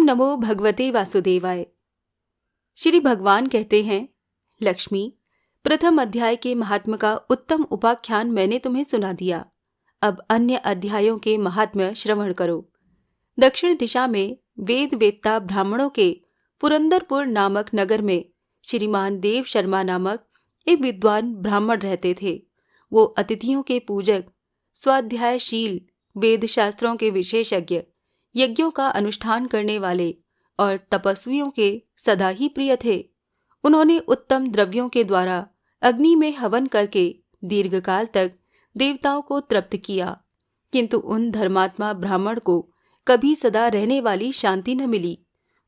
ओम नमो भगवते वासुदेवाय। श्री भगवान कहते हैं, लक्ष्मी, प्रथम अध्याय के महात्म्य का उत्तम उपाख्यान मैंने तुम्हें सुना दिया। अब अन्य अध्यायों के महात्म्य श्रवण करो। दक्षिण दिशा में वेद वेत्ता ब्राह्मणों के पुरंदरपुर नामक नगर में श्रीमान देव शर्मा नामक एक विद्वान ब्राह्मण रहते थे। वो अतिथियों के पूजक, स्वाध्यायशील, वेद शास्त्रों के विशेषज्ञ, यज्ञों का अनुष्ठान करने वाले और तपस्वियों के सदा ही प्रिय थे। उन्होंने उत्तम द्रव्यों के द्वारा अग्नि में हवन करके दीर्घकाल तक देवताओं को तृप्त किया, किंतु उन धर्मात्मा ब्राह्मण को कभी सदा रहने वाली शांति न मिली।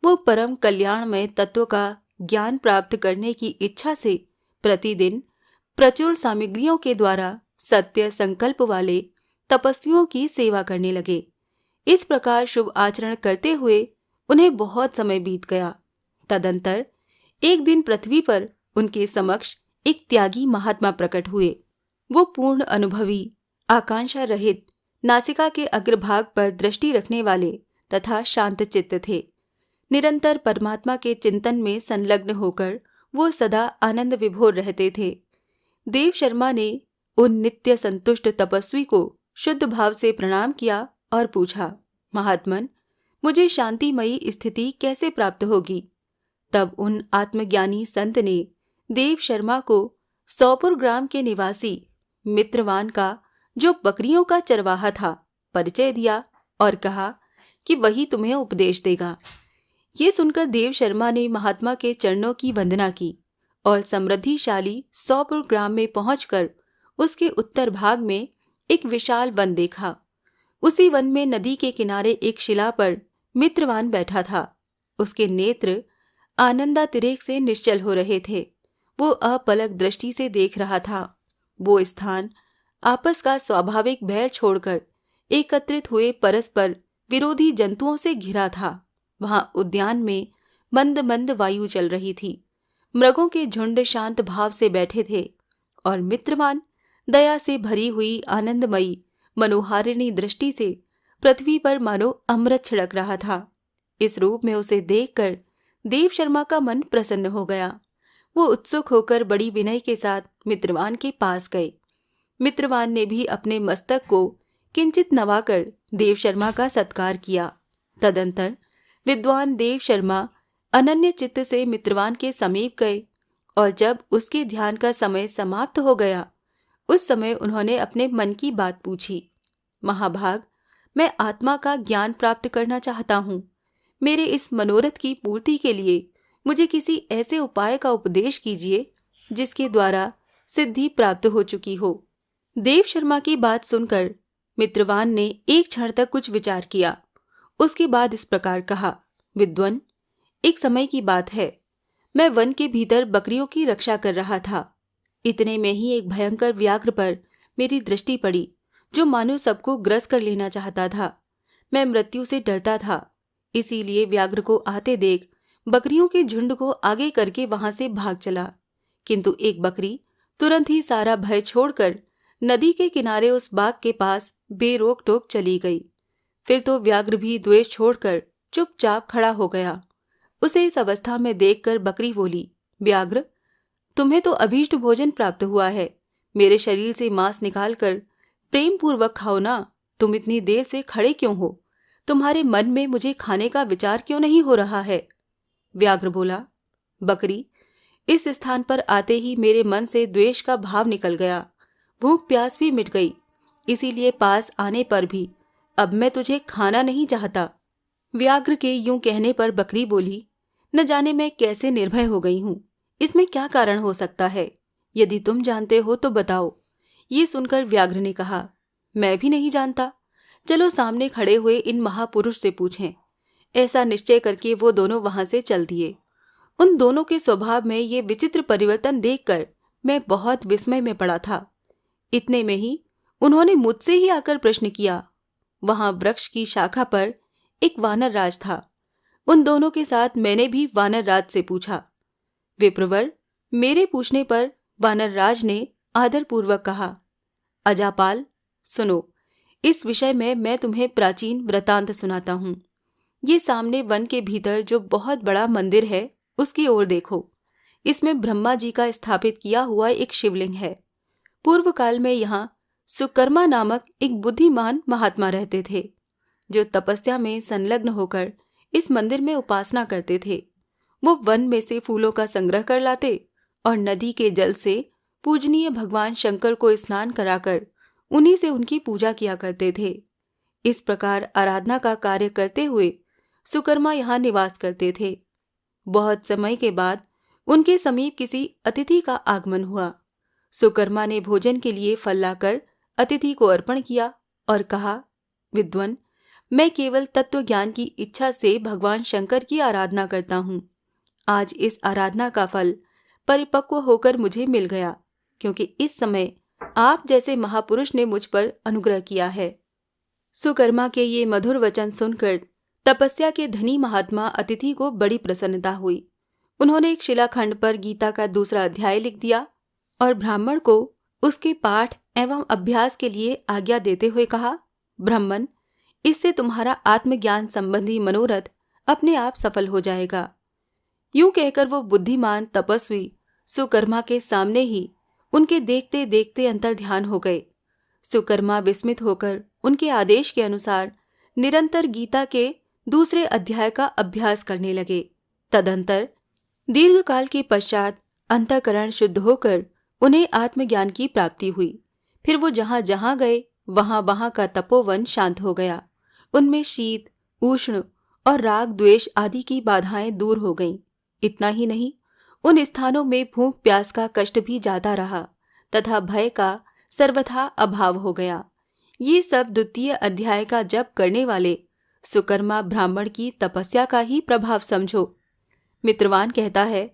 वो परम कल्याणमय तत्व का ज्ञान प्राप्त करने की इच्छा से प्रतिदिन प्रचुर सामग्रियों के द्वारा सत्य संकल्प वाले तपस्वियों की सेवा करने लगे। इस प्रकार शुभ आचरण करते हुए उन्हें बहुत समय बीत गया। तदंतर एक दिन पृथ्वी पर उनके समक्ष एक त्यागी महात्मा प्रकट हुए। वो पूर्ण अनुभवी, आकांक्षा रहित, नासिका के अग्रभाग पर दृष्टि रखने वाले तथा शांत चित्त थे। निरंतर परमात्मा के चिंतन में संलग्न होकर वो सदा आनंद विभोर रहते थे। देव शर्मा ने उन नित्य संतुष्ट तपस्वी को शुद्ध भाव से प्रणाम किया और पूछा, महात्मन, मुझे शांतिमयी स्थिति कैसे प्राप्त होगी? तब उन आत्मज्ञानी संत ने देव शर्मा को सौपुर ग्राम के निवासी मित्रवान का, जो बकरियों का चरवाहा था, परिचय दिया और कहा कि वही तुम्हें उपदेश देगा। ये सुनकर देव शर्मा ने महात्मा के चरणों की वंदना की और समृद्धिशाली सौपुर ग्राम में पहुंचकर उसके उत्तर भाग में एक विशाल वन देखा। उसी वन में नदी के किनारे एक शिला पर मित्रवान बैठा था। उसके नेत्र आनंदातिरेक से निश्चल हो रहे थे। वो अपलक दृष्टि से देख रहा था। वो स्थान आपस का स्वाभाविक भय छोड़कर एकत्रित हुए परस्पर विरोधी जंतुओं से घिरा था। वहां उद्यान में मंद मंद वायु चल रही थी। मृगों के झुंड शांत भाव से बैठे थे और मित्रवान दया से भरी हुई आनंदमयी मनोहारिणी दृष्टि से पृथ्वी पर मानो अमृत छिड़क रहा था। इस रूप में उसे देखकर देव शर्मा का मन प्रसन्न हो गया। वो उत्सुक होकर बड़ी विनय के साथ मित्रवान के पास गए। मित्रवान ने भी अपने मस्तक को किंचित नवाकर देव शर्मा का सत्कार किया। तदंतर विद्वान देव शर्मा अनन्य चित्त से मित्रवान के समीप गए और जब उसके ध्यान का समय समाप्त हो गया, उस समय उन्होंने अपने मन की बात पूछी। महाभाग, मैं आत्मा का ज्ञान प्राप्त करना चाहता हूँ। मेरे इस मनोरथ की पूर्ति के लिए मुझे किसी ऐसे उपाय का उपदेश कीजिए जिसके द्वारा सिद्धि प्राप्त हो चुकी हो। देव शर्मा की बात सुनकर मित्रवान ने एक क्षण तक कुछ विचार किया। उसके बाद इस प्रकार कहा, विद्वन, एक समय की बात है। मैं वन के भीतर बकरियों की रक्षा कर रहा था। इतने में ही एक भयंकर व्याघ्र पर मेरी दृष्टि पड़ी, जो मानो सबको ग्रस कर लेना चाहता था। मैं मृत्यु से डरता था, इसीलिए व्याघ्र को आते देख बकरियों के झुंड को आगे करके वहां से भाग चला। किंतु एक बकरी तुरंत ही सारा भय छोड़कर नदी के किनारे उस बाग के पास बेरोक टोक चली गई। फिर तो व्याघ्र भी द्वेष छोड़कर चुपचाप खड़ा हो गया। उसे इस अवस्था में देखकर बकरी बोली, व्याघ्र, तुम्हें तो अभीष्ट भोजन प्राप्त हुआ है। मेरे शरीर से मांस निकालकर प्रेम पूर्वक खाओ ना। तुम इतनी देर से खड़े क्यों हो? तुम्हारे मन में मुझे खाने का विचार क्यों नहीं हो रहा है? व्याघ्र बोला, बकरी, इस स्थान पर आते ही मेरे मन से द्वेष का भाव निकल गया। भूख प्यास भी मिट गई। इसीलिए पास आने पर भी अब मैं तुझे खाना नहीं चाहता। व्याघ्र के यूं कहने पर बकरी बोली, न जाने मैं कैसे निर्भय हो गई हूं। इसमें क्या कारण हो सकता है? यदि तुम जानते हो तो बताओ। ये सुनकर व्याघ्र ने कहा, मैं भी नहीं जानता। चलो सामने खड़े हुए इन महापुरुष से पूछें। ऐसा निश्चय करके वो दोनों वहां से चल दिए। उन दोनों के स्वभाव में ये विचित्र परिवर्तन देखकर मैं बहुत विस्मय में पड़ा था। इतने में ही उन्होंने मुझसे ही आकर प्रश्न किया। वहां वृक्ष की शाखा पर एक वानर राज था। उन दोनों के साथ मैंने भी वानर राज से पूछा। विप्रवर, मेरे पूछने पर वानर राज ने आदरपूर्वक कहा, अजापाल, सुनो, इस विषय में मैं तुम्हें प्राचीन वृतांत सुनाता हूं। ये सामने वन के भीतर जो बहुत बड़ा मंदिर है उसकी ओर देखो। इसमें ब्रह्मा जी का स्थापित किया हुआ एक शिवलिंग है। पूर्व काल में यहाँ सुकर्मा नामक एक बुद्धिमान महात्मा रहते थे, जो तपस्या में संलग्न होकर इस मंदिर में उपासना करते थे। वो वन में से फूलों का संग्रह कर लाते और नदी के जल से पूजनीय भगवान शंकर को स्नान कराकर उन्हीं से उनकी पूजा किया करते थे। इस प्रकार आराधना का कार्य करते हुए सुकर्मा यहाँ निवास करते थे। बहुत समय के बाद उनके समीप किसी अतिथि का आगमन हुआ। सुकर्मा ने भोजन के लिए फल लाकर अतिथि को अर्पण किया और कहा, विद्वन, मैं केवल तत्व ज्ञान की इच्छा से भगवान शंकर की आराधना करता हूँ। आज इस आराधना का फल परिपक्व होकर मुझे मिल गया, क्योंकि इस समय आप जैसे महापुरुष ने मुझ पर अनुग्रह किया है। सुकर्मा के ये मधुर वचन सुनकर तपस्या के धनी महात्मा अतिथि को बड़ी प्रसन्नता हुई। उन्होंने एक शिलाखंड पर गीता का दूसरा अध्याय लिख दिया और ब्राह्मण को उसके पाठ एवं अभ्यास के लिए आज्ञा देते हुए कहा, ब्राह्मण, इससे तुम्हारा आत्मज्ञान संबंधी मनोरथ अपने आप सफल हो जाएगा। यूं कहकर वो बुद्धिमान तपस्वी सुकर्मा के सामने ही उनके देखते देखते अंतर ध्यान हो गए। सुकर्मा विस्मित होकर उनके आदेश के अनुसार निरंतर गीता के दूसरे अध्याय का अभ्यास करने लगे। तदंतर दीर्घकाल के पश्चात अंतःकरण शुद्ध होकर उन्हें आत्मज्ञान की प्राप्ति हुई। फिर वो जहां जहां गए वहां का तपोवन शांत हो गया। उनमें शीत, उष्ण और राग द्वेष आदि की बाधाएं दूर हो गईं। इतना ही नहीं, उन स्थानों में भूख प्यास का कष्ट भी जाता रहा तथा भय का सर्वथा अभाव हो गया। ये सब द्वितीय अध्याय का जप करने वाले सुकर्मा ब्राह्मण की तपस्या का ही प्रभाव समझो। मित्रवान कहता है,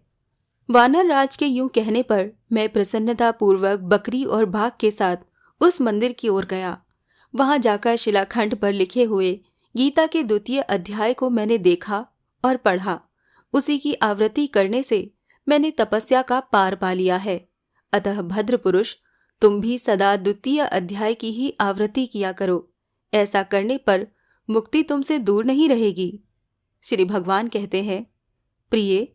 वानर राज के यूं कहने पर मैं प्रसन्नता पूर्वक बकरी और बाघ के साथ उस मंदिर की ओर गया। वहां जाकर शिलाखंड पर लिखे हुए गीता के द्वितीय अध्याय को मैंने देखा और पढ़ा। उसी की आवृत्ति करने से मैंने तपस्या का पार पा लिया है। अतः भद्र पुरुष, तुम भी सदा द्वितीय अध्याय की ही आवृत्ति किया करो। ऐसा करने पर मुक्ति तुमसे दूर नहीं रहेगी। श्री भगवान कहते हैं, प्रिय,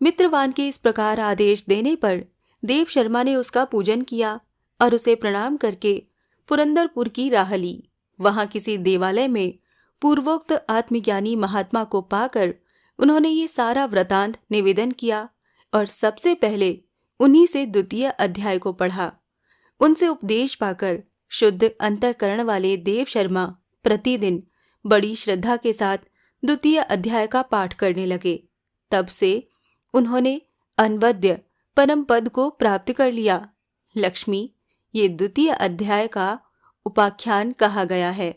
मित्रवान के इस प्रकार आदेश देने पर देव शर्मा ने उसका पूजन किया और उसे प्रणाम करके पुरंदरपुर की राह ली। वहां किसी देवालय में पूर्वोक्त आत्मज्ञानी महात्मा को पाकर उन्होंने ये सारा वृतांत निवेदन किया और सबसे पहले उन्हीं से द्वितीय अध्याय को पढ़ा। उनसे उपदेश पाकर शुद्ध अंतःकरण वाले देव शर्मा प्रतिदिन बड़ी श्रद्धा के साथ द्वितीय अध्याय का पाठ करने लगे। तब से उन्होंने अनवद्य परम पद को प्राप्त कर लिया। लक्ष्मी, ये द्वितीय अध्याय का उपाख्यान कहा गया है।